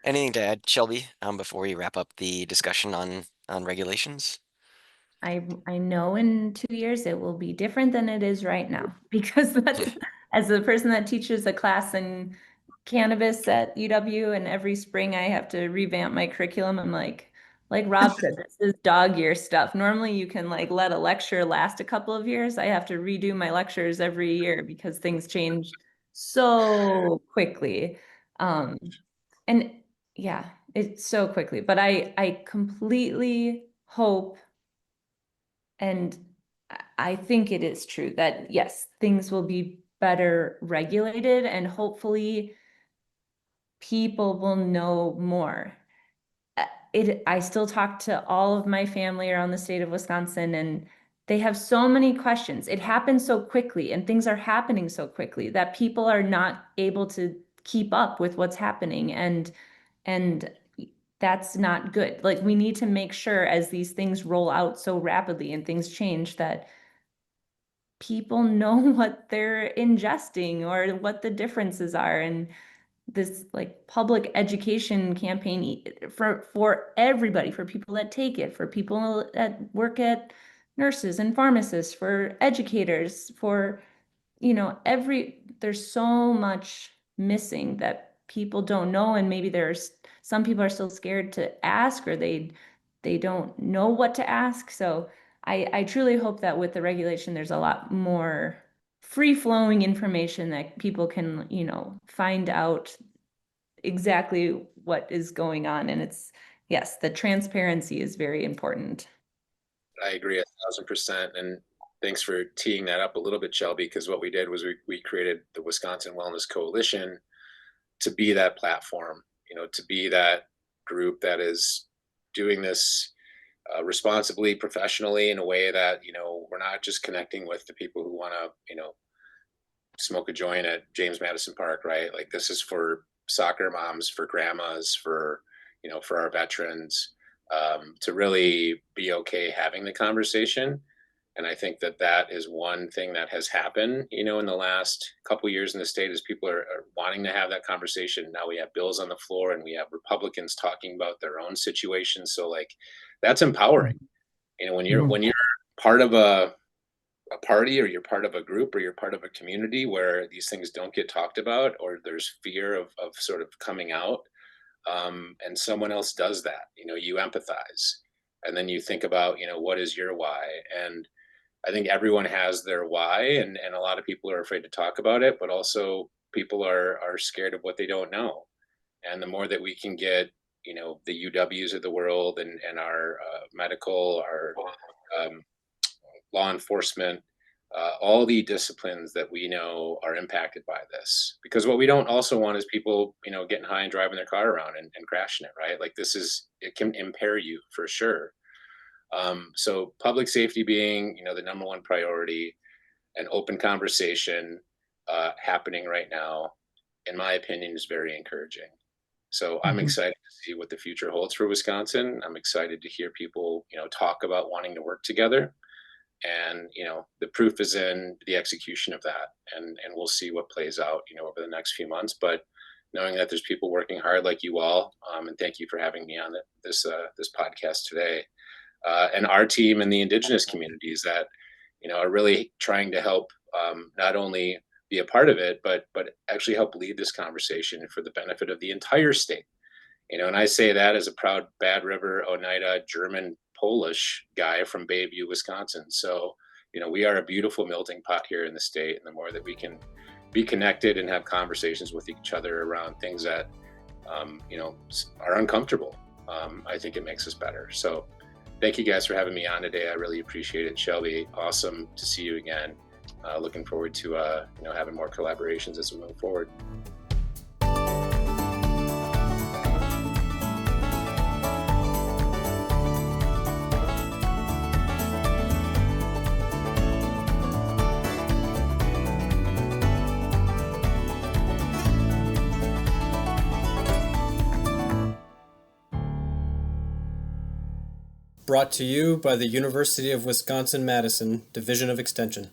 Anything to add, Shelby, before we wrap up the discussion on regulations? I know in 2 years it will be different than it is right now, because that's, as a person that teaches a class in cannabis at UW, and every spring I have to revamp my curriculum. I'm like Rob said, this is dog year stuff. Normally you can let a lecture last a couple of years. I have to redo my lectures every year because things change so quickly. And yeah, it's so quickly, but I completely hope, and I think it is true, that yes, things will be better regulated, and hopefully people will know more. I still talk to all of my family around the state of Wisconsin, and they have so many questions. It happens so quickly, and things are happening so quickly that people are not able to keep up with what's happening, and that's not good. We need to make sure, as these things roll out so rapidly and things change, that people know what they're ingesting or what the differences are. And this public education campaign for everybody, for people that take it, for people that work at nurses and pharmacists, for educators, for there's so much missing that people don't know, and maybe there's some people are still scared to ask, or they don't know what to ask. So I truly hope that with the regulation there's a lot more free-flowing information that people can find out exactly what is going on. And yes, the transparency is very important. I agree 1,000%. And thanks for teeing that up a little bit, Shelby, because what we did was we created the Wisconsin Wellness Coalition to be that platform, to be that group that is doing this responsibly, professionally, in a way that, we're not just connecting with the people who want to, smoke a joint at James Madison Park, right? Like, this is for soccer moms, for grandmas, for our veterans, to really be okay having the conversation. And I think that is one thing that has happened, in the last couple of years in the state, is people are wanting to have that conversation. Now we have bills on the floor, and we have Republicans talking about their own situations. So that's empowering. When you're part of a a party, or you're part of a group, or you're part of a community where these things don't get talked about, or there's fear of sort of coming out, and someone else does that, you empathize, and then you think about, what is your why? And I think everyone has their why, and a lot of people are afraid to talk about it, but also people are scared of what they don't know. And the more that we can get, the UWs of the world, and our medical, our um, law enforcement, all the disciplines that we know are impacted by this. Because what we don't also want is people, getting high and driving their car around and crashing it, right? Like it can impair you for sure. So public safety being, the number one priority, an open conversation happening right now, in my opinion, is very encouraging. So I'm Mhm. excited to see what the future holds for Wisconsin. I'm excited to hear people, talk about wanting to work together. And, the proof is in the execution of that. And we'll see what plays out, over the next few months. But knowing that there's people working hard like you all, and thank you for having me on this podcast today, and our team and the Indigenous communities that, are really trying to help, not only be a part of it, but actually help lead this conversation for the benefit of the entire state. And I say that as a proud Bad River, Oneida, German, Polish guy from Bayview, Wisconsin. So, we are a beautiful melting pot here in the state. And the more that we can be connected and have conversations with each other around things that, are uncomfortable, I think it makes us better. So thank you guys for having me on today. I really appreciate it. Shelby, awesome to see you again. Looking forward to, having more collaborations as we move forward. Brought to you by the University of Wisconsin-Madison Division of Extension.